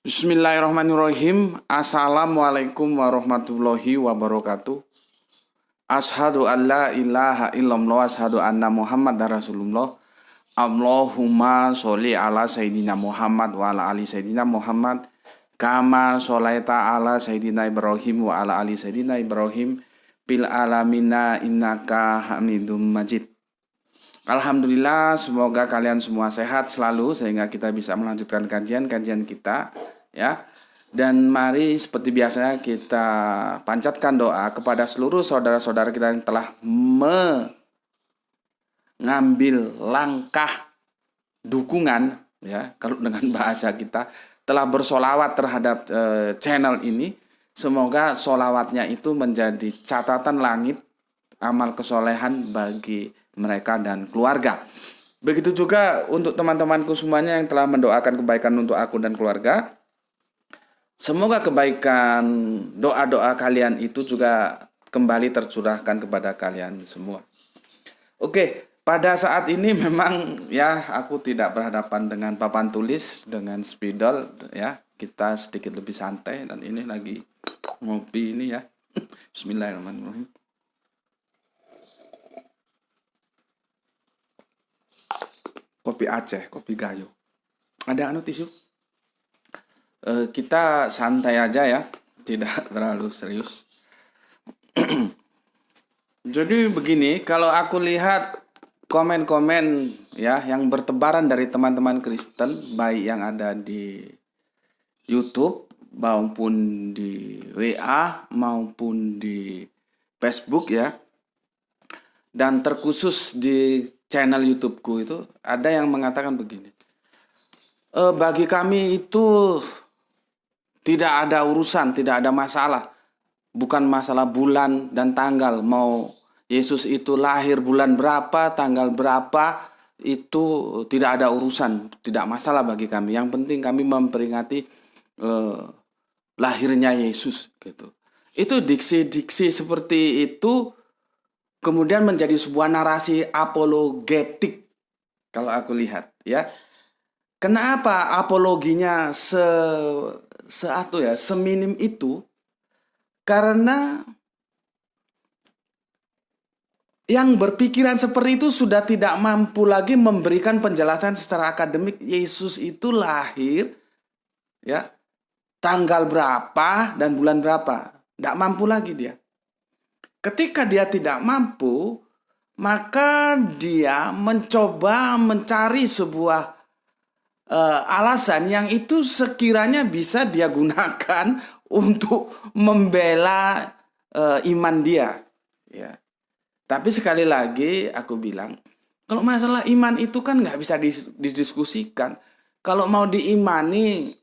Bismillahirrahmanirrahim. Assalamualaikum warahmatullahi wabarakatuh. Ashadu an la ilaha illallah, ashadu anna Muhammad Rasulullah. Allahumma sholli ala Sayyidina Muhammad wa ala ali Sayyidina Muhammad. Kama sholaita ala Sayyidina Ibrahim wa ala ali Sayyidina Ibrahim. Bil alamina innaka hamidum majid. Alhamdulillah, semoga kalian semua sehat selalu sehingga kita bisa melanjutkan kajian-kajian kita, ya. Dan mari seperti biasanya kita panjatkan doa kepada seluruh saudara-saudara kita yang telah mengambil langkah dukungan, ya, kalau dengan bahasa kita telah bersolawat terhadap channel ini. Semoga solawatnya itu menjadi catatan langit amal kesolehan bagi mereka dan keluarga. Begitu juga untuk teman-temanku semuanya yang telah mendoakan kebaikan untuk aku dan keluarga. Semoga kebaikan doa-doa kalian itu juga kembali tercurahkan kepada kalian semua. Oke, pada saat ini memang ya aku tidak berhadapan dengan papan tulis, dengan spidol, ya. Kita sedikit lebih santai dan ini lagi ngopi ini, ya. Bismillahirrahmanirrahim. Kopi Aceh, kopi Gayo. Ada tisu? Kita santai aja ya, tidak terlalu serius. Jadi begini, kalau aku lihat komen-komen ya yang bertebaran dari teman-teman Kristen, baik yang ada di YouTube maupun di WA maupun di Facebook, ya. Dan terkhusus di channel YouTubeku itu ada yang mengatakan begini. Bagi kami itu tidak ada urusan, tidak ada masalah. Bukan masalah bulan dan tanggal. Mau Yesus itu lahir bulan berapa, tanggal berapa, itu tidak ada urusan. Tidak masalah bagi kami. Yang penting kami memperingati lahirnya Yesus, gitu. Itu diksi-diksi seperti itu kemudian menjadi sebuah narasi apologetik kalau aku lihat, ya. Kenapa apologinya seminim itu? Karena yang berpikiran seperti itu sudah tidak mampu lagi memberikan penjelasan secara akademik. Yesus itu lahir, ya, tanggal berapa dan bulan berapa. Tidak mampu lagi dia. Ketika dia tidak mampu, maka dia mencoba mencari sebuah alasan yang itu sekiranya bisa dia gunakan untuk membela iman dia. Ya. Tapi sekali lagi aku bilang, kalau masalah iman itu kan nggak bisa didiskusikan. Kalau mau diimani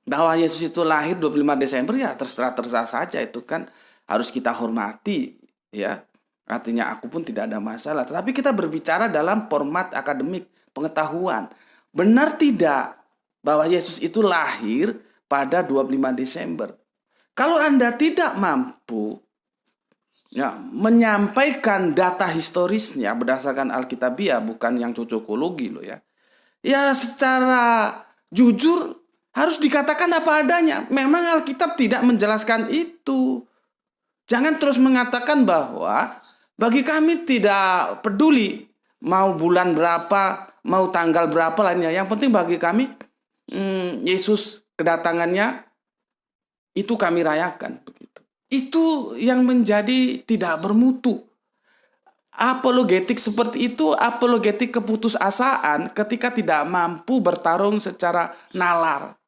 bahwa Yesus itu lahir 25 Desember, ya terserah saja, itu kan harus kita hormati, ya. Artinya aku pun tidak ada masalah. Tetapi kita berbicara dalam format akademik, pengetahuan. Benar tidak bahwa Yesus itu lahir pada 25 Desember? Kalau Anda tidak mampu, ya, menyampaikan data historisnya berdasarkan Alkitabiah, bukan yang cocokologi loh, ya. Ya secara jujur harus dikatakan apa adanya. Memang Alkitab tidak menjelaskan itu. Jangan terus mengatakan bahwa bagi kami tidak peduli mau bulan berapa, mau tanggal berapa lainnya. Yang penting bagi kami Yesus kedatangannya itu kami rayakan, begitu. Itu yang menjadi tidak bermutu. Apologetik seperti itu, apologetik keputusasaan ketika tidak mampu bertarung secara nalar.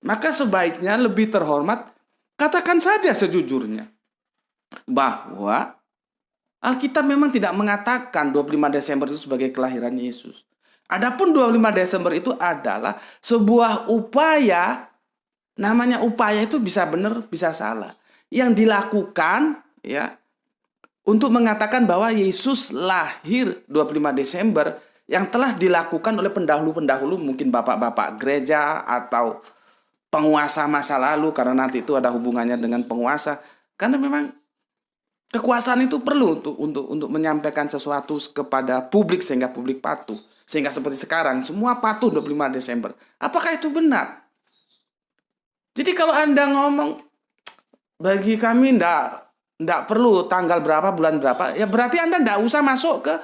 Maka sebaiknya lebih terhormat katakan saja sejujurnya bahwa Alkitab memang tidak mengatakan 25 Desember itu sebagai kelahiran Yesus. Adapun 25 Desember itu adalah sebuah upaya, namanya upaya itu bisa benar, bisa salah, yang dilakukan, ya, untuk mengatakan bahwa Yesus lahir 25 Desember yang telah dilakukan oleh pendahulu-pendahulu, mungkin bapak-bapak gereja atau penguasa masa lalu, karena nanti itu ada hubungannya dengan penguasa. Karena memang kekuasaan itu perlu untuk menyampaikan sesuatu kepada publik sehingga publik patuh. Sehingga seperti sekarang semua patuh 25 Desember. Apakah itu benar? Jadi kalau Anda ngomong, bagi kami ndak perlu tanggal berapa, bulan berapa, ya berarti Anda ndak usah masuk ke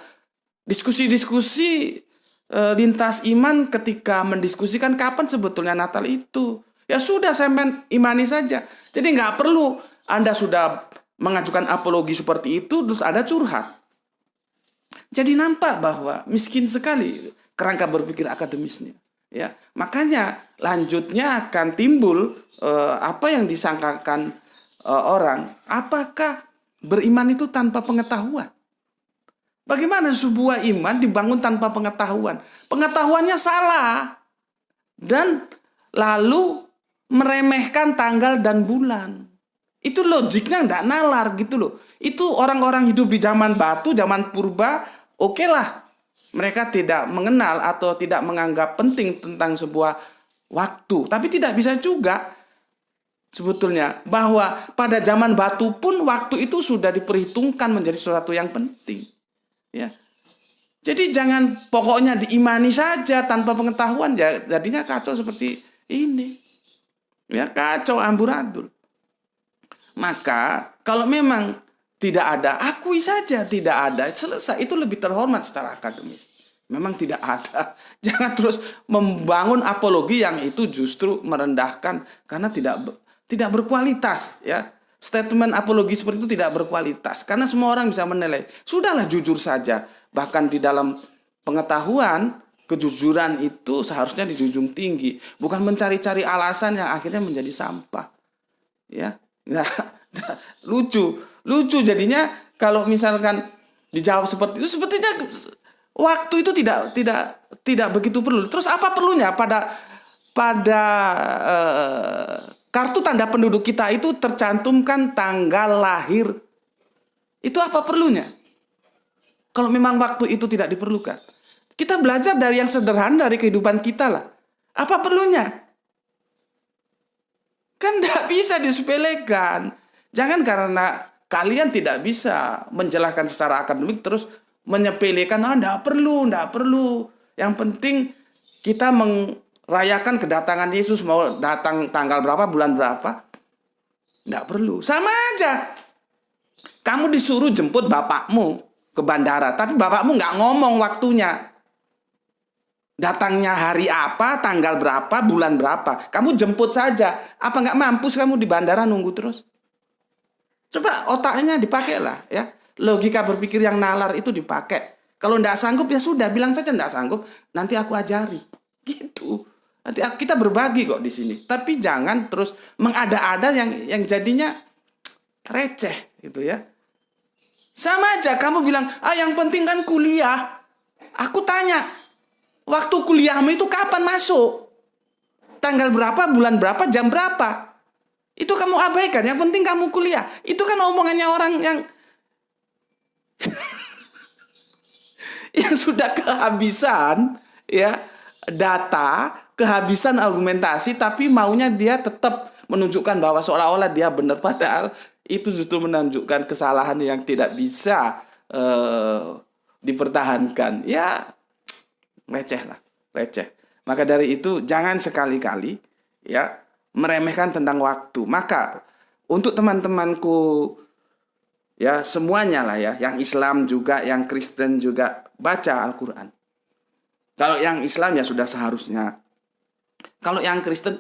diskusi-diskusi lintas iman ketika mendiskusikan kapan sebetulnya Natal itu. Ya sudah, saya imani saja. Jadi nggak perlu Anda sudah mengajukan apologi seperti itu, terus Anda curhat. Jadi nampak bahwa miskin sekali kerangka berpikir akademisnya. Ya, makanya lanjutnya akan timbul apa yang disangkakan orang, apakah beriman itu tanpa pengetahuan? Bagaimana sebuah iman dibangun tanpa pengetahuan? Pengetahuannya salah. Dan lalu meremehkan tanggal dan bulan. Itu logiknya enggak nalar gitu loh. Itu orang-orang hidup di zaman batu, zaman purba, oke lah. Mereka tidak mengenal atau tidak menganggap penting tentang sebuah waktu. Tapi tidak bisa juga sebetulnya bahwa pada zaman batu pun waktu itu sudah diperhitungkan menjadi sesuatu yang penting. Ya. Jadi jangan pokoknya diimani saja tanpa pengetahuan, ya jadinya kacau seperti ini. Ya, kacau amburadul. Maka kalau memang tidak ada, akui saja tidak ada, selesai. Itu lebih terhormat secara akademis. Memang tidak ada. Jangan terus membangun apologi yang itu justru merendahkan karena tidak berkualitas, ya. Statement apologi seperti itu tidak berkualitas karena semua orang bisa menilai. Sudahlah, jujur saja. Bahkan di dalam pengetahuan, kejujuran itu seharusnya dijunjung tinggi, bukan mencari-cari alasan yang akhirnya menjadi sampah. Ya. Nah, lucu jadinya kalau misalkan dijawab seperti itu, sepertinya waktu itu tidak begitu perlu. Terus apa perlunya pada kartu tanda penduduk kita itu tercantumkan tanggal lahir? Itu apa perlunya? Kalau memang waktu itu tidak diperlukan. Kita belajar dari yang sederhana dari kehidupan kita lah. Apa perlunya? Kan tidak bisa disepelekan. Jangan karena kalian tidak bisa menjelaskan secara akademik terus menyepelekan, tidak perlu. Yang penting kita rayakan kedatangan Yesus, mau datang tanggal berapa, bulan berapa. Nggak perlu. Sama aja. Kamu disuruh jemput bapakmu ke bandara, tapi bapakmu nggak ngomong waktunya. Datangnya hari apa, tanggal berapa, bulan berapa. Kamu jemput saja. Apa nggak mampus kamu di bandara nunggu terus? Coba otaknya dipakai lah, ya. Logika berpikir yang nalar itu dipakai. Kalau nggak sanggup, ya sudah, bilang saja nggak sanggup. Nanti aku ajari. Gitu. Nanti kita berbagi kok di sini. Tapi jangan terus mengada-ada yang jadinya receh gitu ya. Sama aja kamu bilang, yang penting kan kuliah. Aku tanya, waktu kuliahmu itu kapan masuk? Tanggal berapa, bulan berapa, jam berapa? Itu kamu abaikan. Yang penting kamu kuliah. Itu kan omongannya orang yang yang sudah kehabisan ya data, kehabisan argumentasi, tapi maunya dia tetap menunjukkan bahwa seolah-olah dia benar, padahal itu justru menunjukkan kesalahan yang tidak bisa dipertahankan. Ya, receh lah, receh. Maka dari itu jangan sekali-kali ya meremehkan tentang waktu. Maka untuk teman-temanku ya semuanya lah ya, yang Islam juga, yang Kristen juga, baca Al-Quran. Kalau yang Islam ya sudah seharusnya. Kalau yang Kristen,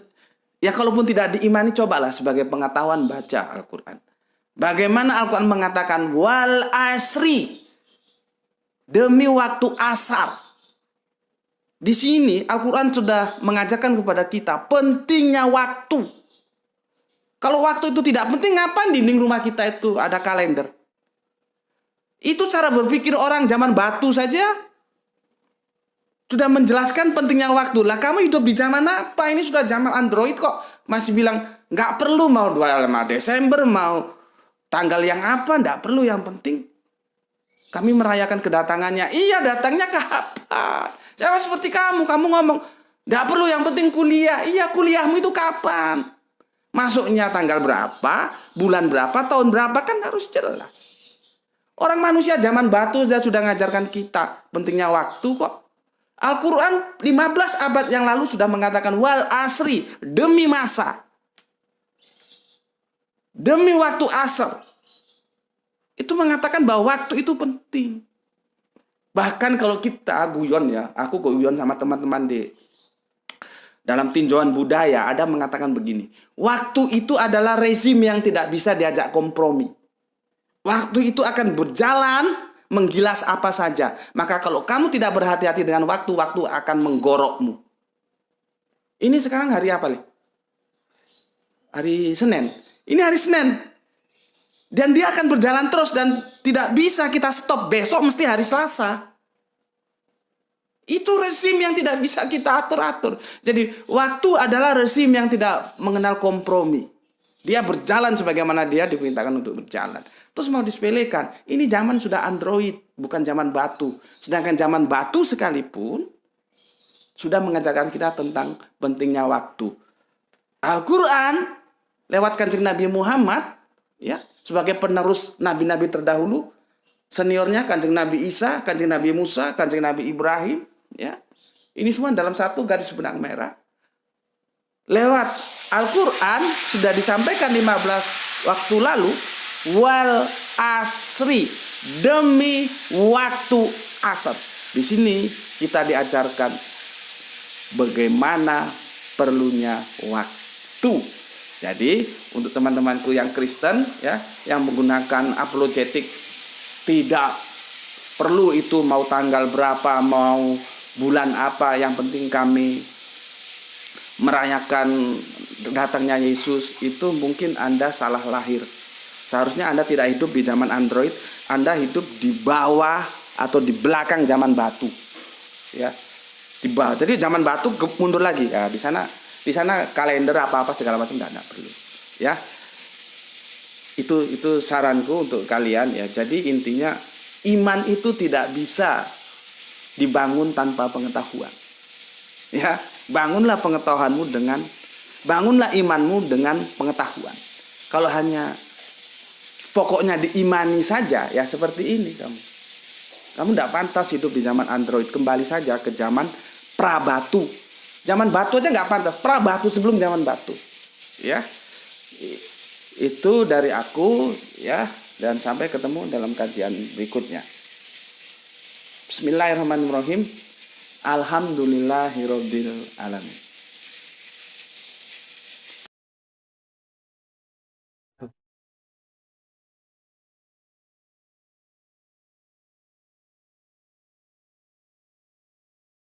ya kalaupun tidak diimani, cobalah sebagai pengetahuan baca Al-Quran. Bagaimana Al-Quran mengatakan wal asri, demi waktu asar. Di sini Al-Quran sudah mengajarkan kepada kita pentingnya waktu. Kalau waktu itu tidak penting, ngapain dinding rumah kita itu ada kalender? Itu cara berpikir orang zaman batu saja sudah menjelaskan pentingnya waktu. Lah kamu hidup di zaman apa? Ini sudah zaman Android kok masih bilang nggak perlu mau 25 Desember, mau tanggal yang apa, nggak perlu. Yang penting kami merayakan kedatangannya. Iya, datangnya kapan? Jangan seperti kamu ngomong nggak perlu, yang penting kuliah. Iya, kuliahmu itu kapan? Masuknya tanggal berapa, bulan berapa, tahun berapa, kan harus jelas. Orang manusia zaman batu sudah mengajarkan kita pentingnya waktu kok. Al-Quran 15 abad yang lalu sudah mengatakan wal asri, demi masa. demi waktu asar. Itu mengatakan bahwa waktu itu penting. Bahkan kalau kita guyon ya, aku guyon sama teman-teman di dalam tinjauan budaya, ada mengatakan begini. Waktu itu adalah rezim yang tidak bisa diajak kompromi. Waktu itu akan berjalan menggilas apa saja. Maka kalau kamu tidak berhati-hati dengan waktu, waktu akan menggorokmu. Ini sekarang hari apa, Le? Hari Senin. Ini hari Senin. Dan dia akan berjalan terus dan tidak bisa kita stop. Besok mesti hari Selasa. Itu rezim yang tidak bisa kita atur-atur. Jadi waktu adalah rezim yang tidak mengenal kompromi. Dia berjalan sebagaimana dia diperintahkan untuk berjalan. Terus mau disepelekan. Ini zaman sudah Android, bukan zaman batu. Sedangkan zaman batu sekalipun sudah mengajarkan kita tentang pentingnya waktu. Al-Quran lewat Kanjeng Nabi Muhammad, ya, sebagai penerus nabi-nabi terdahulu, seniornya Kanjeng Nabi Isa, Kanjeng Nabi Musa, Kanjeng Nabi Ibrahim, ya. Ini semua dalam satu garis benang merah. Lewat Al-Quran sudah disampaikan 15 waktu lalu, wal asri, demi waktu asar. Di sini kita diajarkan bagaimana perlunya waktu. Jadi untuk teman-temanku yang Kristen, ya, yang menggunakan apologetik, tidak perlu itu mau tanggal berapa, mau bulan apa, yang penting kami merayakan datangnya Yesus, itu mungkin Anda salah lahir. Seharusnya Anda tidak hidup di zaman Android, Anda hidup di bawah atau di belakang zaman batu. Ya. Di bawah. Jadi zaman batu mundur lagi. Ya, di sana kalender apa-apa segala macam tidak perlu. Ya. Itu saranku untuk kalian, ya. Jadi intinya iman itu tidak bisa dibangun tanpa pengetahuan. Ya, bangunlah imanmu dengan pengetahuan. Kalau hanya pokoknya diimani saja, ya seperti ini kamu tidak pantas hidup di zaman Android. Kembali saja ke zaman prabatu. Zaman batu aja nggak pantas. Prabatu sebelum zaman batu. Ya, itu dari aku, ya. Dan sampai ketemu dalam kajian berikutnya. Bismillahirrahmanirrahim. Alhamdulillahirabbil alamin.